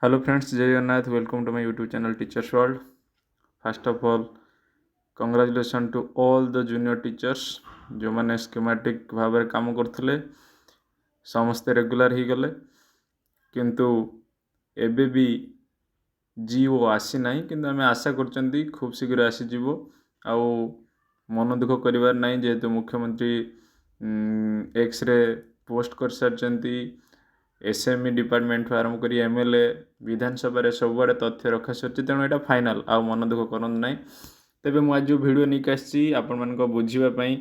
Hello friends, Jai Jagannatha. Welcome to my YouTube channel Teachers World. First of all, congratulations to all the junior teachers जो मैंने schematic भाव में काम करते समस्ते रेगुलर ही गले किंतु एबे भी जीओ आसी ना कि आम आशा कर खूब शीघ्र आसीज आउ मन दुख कर जेहेतु मुख्यमंत्री एक्स रे पोस्ट कर सारी एसएमई डिपार्टमेंट आरंभ कर एमएलए विधानसभा सब तथ्य रखा सर तेणु यहाँ फाइनाल आ मन दुख करूँ ना तेज मुझे जो भिड नहीं आसी आपण बुझापी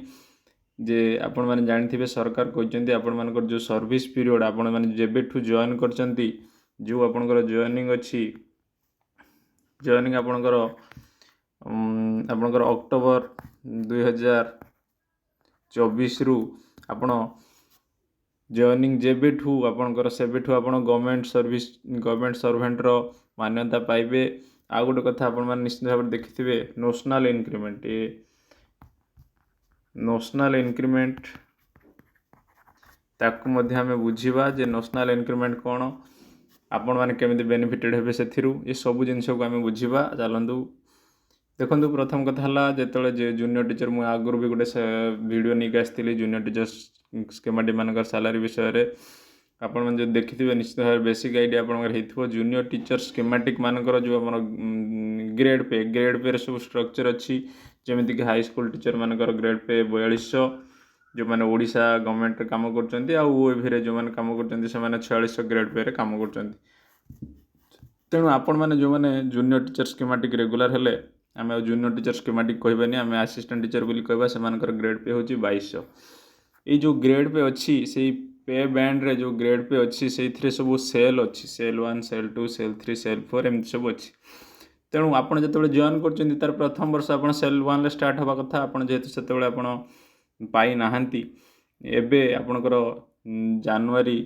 जे आपण मैंने जानते सरकार कहते आपण मान जो सर्विस पीरियड आपण मैंने जेबेठू जॉइन कर जो आपणकर जॉइनिंग अच्छी जॉइनिंग आपणकर आपणकर अक्टोबर 2024 रु आपण जॉइनिंग जेबेठू आपणकर सेबेठू आपण गवर्नमेंट सर्विस गवर्नमेंट सर्वेंट रो मान्यता पाइबे। आ गोटे कथा आपण मैंने निश्चित भाव देखिथे नेशनल इंक्रीमेंट ये नेशनल इंक्रीमेंट ताकू मध्य आमे बुझीबा जे नेशनल इंक्रीमेंट कौन आपण मैंने केमिति बेनिफिटेड हेबे सेथिरु ये सब जिनस को आमे बुझीबा चलतु देखो प्रथम कथा है जो जूनियर टीचर मुझे आगुरी भी गोटे वीडियो नहीं आसती जूनियर टीचर स्कीमेटिक मान सैलरी विषय में आपण मैंने जो देखिए निश्चित भाव बेसिक आइडिया आपंकर जूनियर टीचर स्कीमेटिक मानकर जो आम ग्रेड पे सब स्ट्रक्चर अच्छी जमीक हाई स्कूल टीचर मानकर ग्रेड पे 4200 जो मैंने ओडिशा गवर्नमेंट काम कर जो मैंने काम कर 4600 ग्रेड पे काम कर तेणु आपण मैंने जो मैंने जूनियर टीचर स्कीमेटिक रेगुलर हेले आम जूनियर टीचर स्कीमेटिक कहबानी आम आसिस्टेंट टीचर बोली कहबा से ग्रेड पे हूँ 2200 ये जो ग्रेड पे अच्छी से पे बैंड रे जो ग्रेड पे अच्छी से सब सेल अच्छी सेल 1 सेल 2 सेल 3 सेल 4 एमती सब अच्छी तेणु आप जो जॉइन कर तार प्रथम वर्ष आप सेल 1 स्टार्ट हवा कथा आप जेहेतु से आप पाई नाहांती एबे आपणकर जनवरी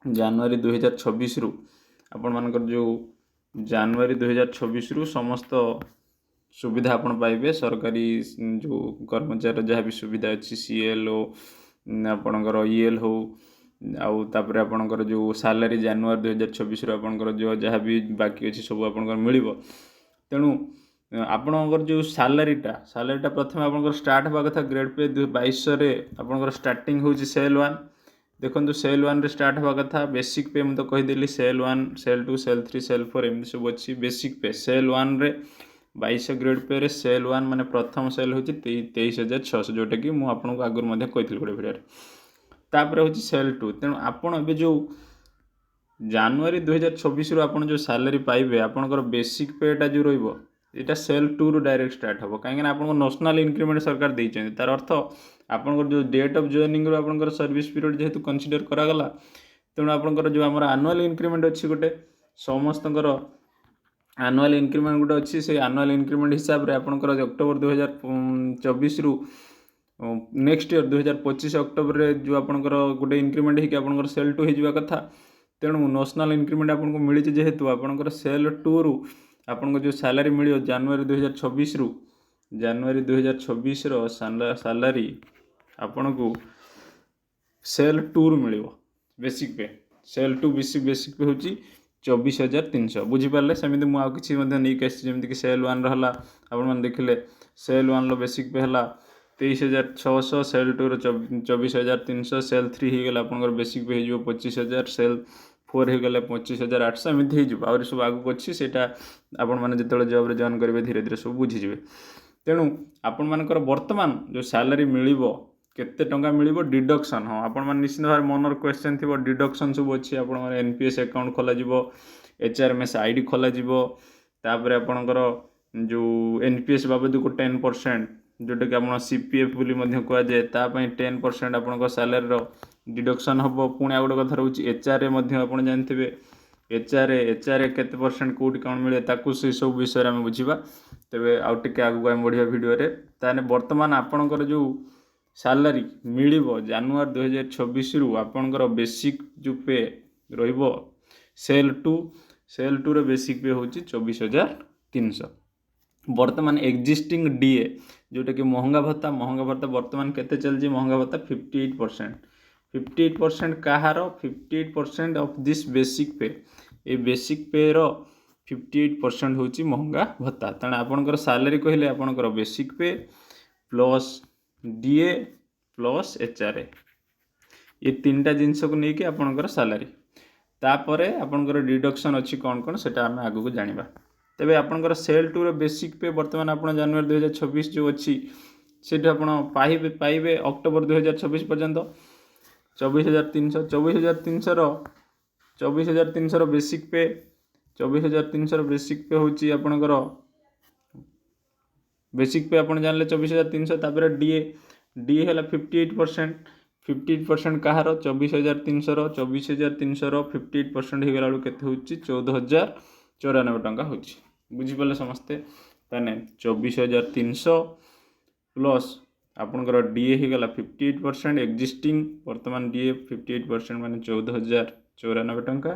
2026 रु आपण मानकर जो जनवरी 2026 रु समस्त सुविधा आपण पाइबे सरकारी जो कर्मचारी जहाँ भी सुविधा अच्छी सीएल हो आपणकर ईएल हो आउ तापर आपणकर जो सैलरी जनवरी 2026 रु आपणकर जो जहाँ भी बाकी अच्छी सब आपणकर मिलिबो तेणु आपणकर जो सैलरीटा प्रथम आपणकर स्टार्ट हवा कथा ग्रेड पे 2200 रे आपणकर स्टार्टिंग होची सेल 1 देखो सेल 1 रे स्टार्ट हवा कथा बेसिक पे मुझे कहीदेली सेल 1 सेल 2 सेल 3 सेल 4 एमती सब अच्छी बेसिक पे सेल 1 रे 2200 ग्रेड पे रे सेल 1 माने प्रथम सेल होची 23600 जोटा कि मुझे आपको आगुरी कही गोटे भिडियो तापर होची सेल 2 तेणु आपण ए जो जनवरी 2026 रु आपण जो सैलरी पाइबे आपणकर बेसिक पेटा जो रहिबो एटा सेल 2 रु डायरेक्ट स्टार्ट हम कहीं आपको नेशनल इंक्रीमेंट सरकार देते तार अर्थ आपंकर जो डेट ऑफ जॉइनिंग रो आपंकर सर्विस पीरियड जेहेतु कंसीडर करागला तेणु आपंकर जो आमर एनुअल इंक्रीमेंट अच्छी गोटे समस्त एनुअल इंक्रीमेंट गोटे अच्छी से एनुअल इंक्रीमेंट हिसाब से आपंकर अक्टोबर 2024 रु नेक्स्ट ईयर 2025 अक्टोबर रे जो आपंकर गोटे इंक्रीमेंट होगी आपंकर सेल 2 हो कथा तेणु नेशनल इंक्रीमेंट आपको मिली जेहेतु आपंकर सेल 2 रु आपको जो सैलरी मिली जनवरी 2026 रु जनवरी 2026 रो सैलरी आपन को सेल 2 रु मिलिबो बेसिक पे सेल 2 बेसिक पे होची 24300 बुझीपारे सेमती मुझे किसी नहीं जमीक सेल 1 रहा आपण मैंने देखिले सेल 1 रो बेसिक पे है 23600 सेल 2 रो 24300 सेल 3 हो गला आपंकर बेसिक पे हो 25000 सेल 4 हो गला 25800 एमती हो आगे सब आगू अच्छी से आपण मैंने जो जॉब रे जॉइन करेंगे धीरे धीरे सब बुझीजे तेणु आपण मानकर वर्तमान जो सैलरी मिलिबो केते टंका मिलिबो डिडक्शन हाँ आपण मान निश्चित भाव मनर क्वेश्चन थी डिडक्शन सब अच्छी आप एनपीएस अकाउंट खोल एचआरएमएस आईडी खोल तापर आपणकर जो एनपीएस बाबद को 10% जोटा कि आप सीपीएफ बोली कहुए तापाई 10% आप सैलरी डिडक्शन हम पुणी आ गोटे कथा रोचे एचआरए आप जानते एचआरए केते परसेंट कौटी कौन मिले ताकू से सब विषय में बुझा तेरे आउ टे आगे आम बढ़िया भिडियो ताने वर्तमान आपणकर जो सैलरी मिलिबो जनवरी 2026 रु आपणकर बेसिक जो पे रहिबो सेल 2 रे बेसिक पे होची 24300 वर्तमान एक्जिस्टिंग डीए जोटा कि महंगा भत्ता वर्तमान केते चलजी महंगा भत्ता 58% कହାର 58% ऑफ दिस बेसिक पे ए बेसिक पे रो 58% होची महंगा भत्ता। तेणु आपणकर सैलरी कहले आपणकर बेसिक पे प्लस डीए प्लस एचआरए ये तीन टा जिनस को लेकिन आपणकर सैलरी तापरे आपणकर डिडक्शन अच्छी कौन कौन से आम आग को जाना। तेबे आपणकर सेल टू रो बेसिक पे बर्तमान आप जनवरी 2026 जो अच्छी से पाइबे अक्टोबर 2026 पर्यंत 24,300 24,300 बेसिक पे 24,300 बेसिक पे होची आपणकर बेसिक पे आप जानले 24,300 तापर डीए डीए है 58% 58% कहार 24,300 24,300 58% हो गला के 14,094 टंका हो बुझीपारे समस्ते ताने 24,300 प्लस आपणकर डीए हो गला 58% एक्जिस्टिंग वर्तमान डीए 58% माने 14,094 टंका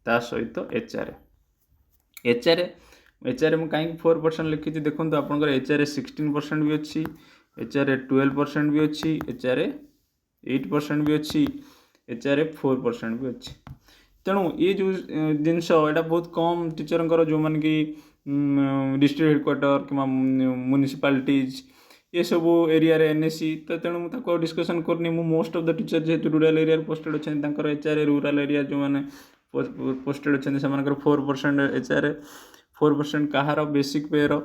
ता सहित एचआरए एचआरए मुझे कहीं 4% लिखी देखो आपंकर एचआरए 16% भी अच्छी एचआरए 12% भी अच्छी एचआरए 8% भी अच्छी एचआरए 4% भी अच्छी। तेणु ये जो जिनस यहाँ बहुत कम टीचर जो मैंने कि डिस्ट्रिक्ट हेडक्वार्टर कि म्युनिसिपालिटीज ये सब एरिया एनएससी तो तेणु मुझे डिस्कसन करनी मोस्ट ऑफ द टीचर जेहेतु रूरल एरिया पोस्टेड अच्छे एचआरए रूरल एरिया जो मैंने पोस्टेड अच्छे से 4% एचआरए 4% कहार बेसिक पे रो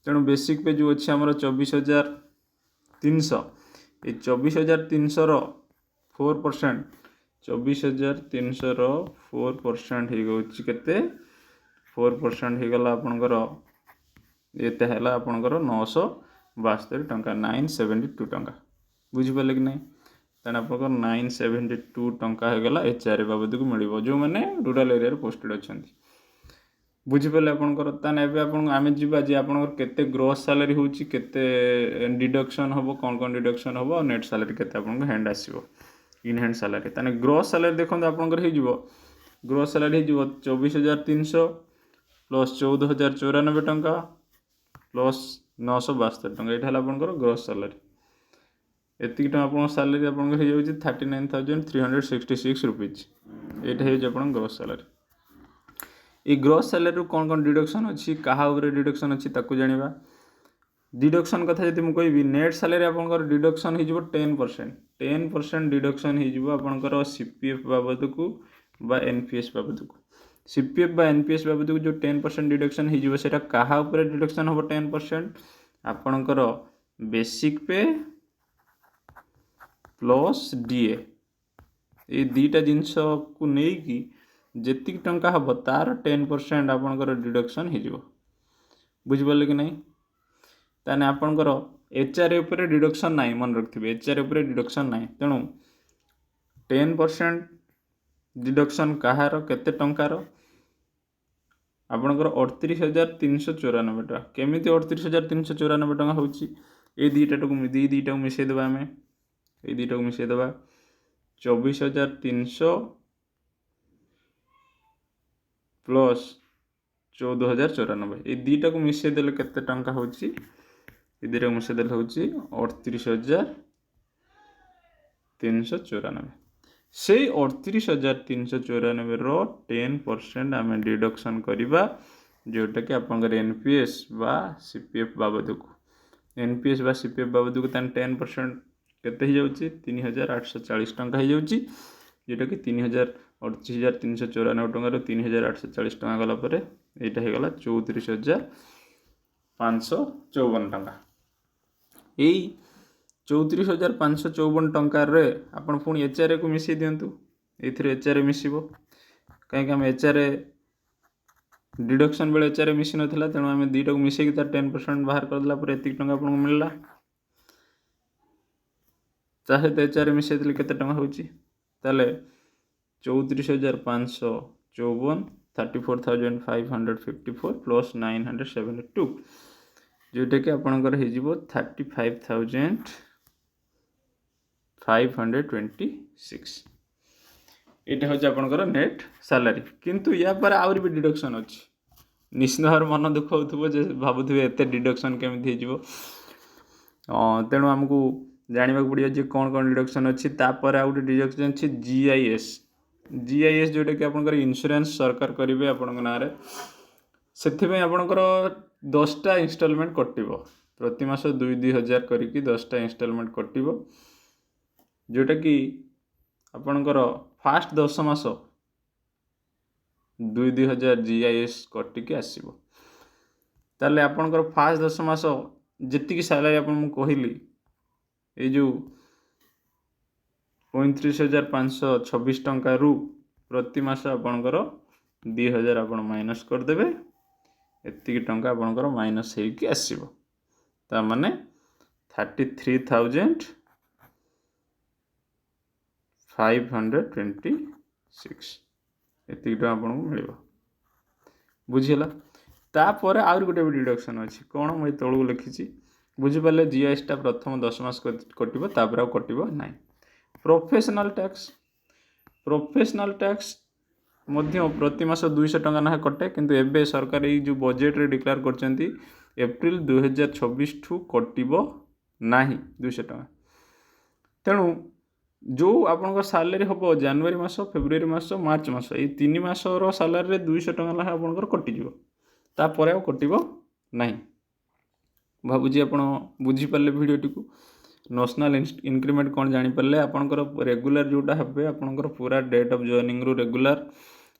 तेणु बेसिक पे जो अच्छे आमर 24,300 ये 24,300 रो 4% 24,300 रो 4% हो 4% हो गला आपणकर एते हैला आपणकर 972 टंका 972 टंका बुझिपारे कि नहीं तेना आपणकर 972 टंका हो गला एचआरए बाबद को मिल जो मैंने रूरल एरिया पोस्टेड अच्छा बुझिपारे आपणकर ताने एबे आपन आमे जिबा जे आपणकर केते ग्रोस सैलरी होची केते डिडक्शन हबो कौन डिडक्शन हबो और नेट सैलरी केते आपन हैंड आसीबो इन हैंड सैलरी ताने ग्रोस सैलरी देखो आपणकर हे जिवो ग्रोस सैलरी हे जिवो 24,300 प्लस 14,094 टंका प्लस 972 टंका एटा हला आपणकर ग्रोस सैलरी एति टंका आपन सैलरी आपणकर हे जाउची 39,366 रुपीज एटा हे जे आपन ग्रोस सैलरी। ये ग्रोस सैलरी कौन डिडक्शन अच्छी क्या डिडक्शन अच्छी ताकू जाना डिडक्शन कथा जी मुझे कहि नेट सैलरी आपंकर डिडक्शन हो 10% डिडक्शन होकर सीपीएफ बाबद को बा एनपीएस बाबद को सीपीएफ बा एनपीएस बाबद को जो 10% डिडक्शन हो क्या डिडक्शन हम 10% आपणकर बेसिक पे प्लस डीए ये दुईटा जिनस को लेकिन जेति टंका हम तार 10% आपणकर डिडक्शन हो बुझिपारे कि नहीं ताने आपणकर एचआरए उपरे डिडक्शन ना मन रखिए एचआरए उपरे डिडक्शन ना तेणु 10% डिडक्शन कहार केते टंकार आपणकर 38,394 टका केमी 38,394 टका होची ए दुईटा को मिसेदेवा आम ये दुईटा को मिसेदेवा 24,300 प्लस 14,094 ये दुईटा को मिसेदेले केते टंका होची ये दुईटा को मिसेदेले होची 38,394 से 38,394 रो 10% आम डिडक्शन करवा जोटा कि आपंकर एनपीएस बा सीपीएफ बाबद को एनपीएस बा सीपीएफ बाबद को 10% केते हो जाउची 3,840 टंका हो जाउची जोटा कि 38,394 टंकार 3,840 टंका गला पर यहाँ हो गला 34,554 टंका यही 34,554 टंकार आपन पुणी एचआरए को मिसई दिंतु ये एचआरए मिसब कहीं आम एचआरए डिडक्शन बेले एचआरए मिसी नाला तेणु आम दुईटा को मिसेक तार 10% बाहर करदेला एति टंका आपको मिलला सहित एचआरए मिसई देले केते टंका होची ताले 34,554 34,554 प्लस 972 जोटा कि आपंकर हो 35,526 यहाँ हूँ आपंकर नेट सैलरी किंतु या पर आउरी भी डिडक्शन अच्छी निश्चित भाव मन दुख हो भावुवे एत डिडक्शन केमी हो तेणु आमको जानवा पड़ो जे कौन डिडक्शन अच्छी तापर आउ गोटे डिडक्शन अच्छी जीआईएस GIS जोटा कि आपंकर इंश्योरेंस सरकार करेंगे आपण ना से आपणकर 10टा इनस्टॉलमेंट कटिव प्रति मास 2,000 करके 10टा इनस्टॉलमेंट कटिव जोटा कि आपणकर फास्ट 10 मास 2,000 GIS कटिकी आसो ताले आपणकर फास्ट 10 मास जी सालारी आपन कहली ये जो 35,526 टंका रु प्रति मास आपणकर 2,000 आपण माइनस करदेवे एतिकी टंका आपणकर माइनस होगी आसो ता माने 33,526 एतिकी टंका आपको मिल बुझीगला तापर आउर गोटे भी डिडक्शन अच्छी कौन मुझे तलू लिखी बुझीपारे GIS टा प्रथम 10 मास कटिव तापर आउ कटिव ना प्रोफेशनल टैक्स मध्य प्रति मास 200 टंका ना कटे किंतु एबे सरकार ये जो बजेट रे डिक्लेयर करछंती एप्रिल 2024 ठू कटिव नाही 200 टंका तेणु जो आपन सालारी हम जनवरी मास फेब्रुआरी मास मार्च मास ये 3 मासर सालारी 200 टंका ना आपन कटिଯିव तापर आउ कटिव नाही भावुची आप बुझीपारे भिडटी को नेशनल इंक्रीमेंट कौन जानीपारे आपंकर रेगुलर जोटा हे आपंकर पूरा डेट ऑफ जॉइनिंग रु रेगुलर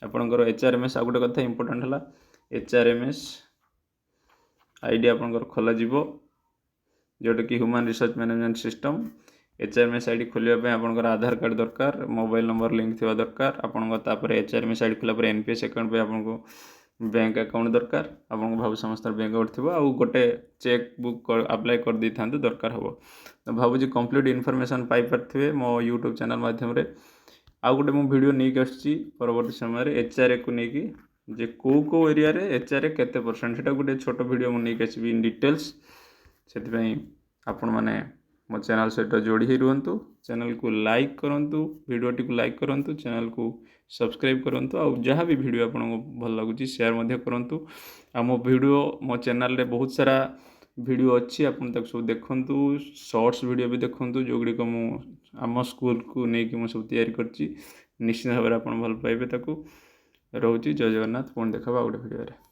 आपंकर HRMS आ गोटे कथा इंपोर्टेंट है HRMS आईडी आपंकर खोल जोटा कि human resource management system HRMS ID खोलिया आपंकर आधार कार्ड दरकार मोबाइल नंबर लिंक थी दरकार आपंकर HRMS आईडी खोला NPS अकाउंट पे आपको बैंक अकाउंट दरकार आपको भाव समस्त बैंक अकाउंट थी आ गोटे चेक बुक अप्लाई कर दी था दरकार हम तो भावुँ कंप्लीट इनफॉरमेशन पाई पारे मो यूट्यूब चैनल माध्यम आउ गोटे मु वीडियो नहीं आसी परवर्ती समय HRA को लेकिन जे को एरिया रे HRA केते परसेंट सेटा गोटे छोट वीडियो मुझे नहीं आसबि इन डिटेल्स से आपण मैंने मो चैनल सहित जोड़ी ही रुहतु चैनल को लाइक करूँ वीडियोटी को लाइक करूँ चैनल को सब्सक्राइब करूँ आउ जहाँ भी वीडियो आपको भल लगुच शेयर करूँ आ मो वीडियो मो चैनल रे बहुत सारा वीडियो अच्छी आपन तक सब देखंतु शॉर्ट्स वीडियो भी देखंतु जोगड़ी को मु आम स्कूल को नहीं कि मु सब तैयारी करछि निश्चित भाव में आप भल पाइबे ताकू रहउछि जय जगन्नाथ पुणी देखा गोटे वीडियो रे।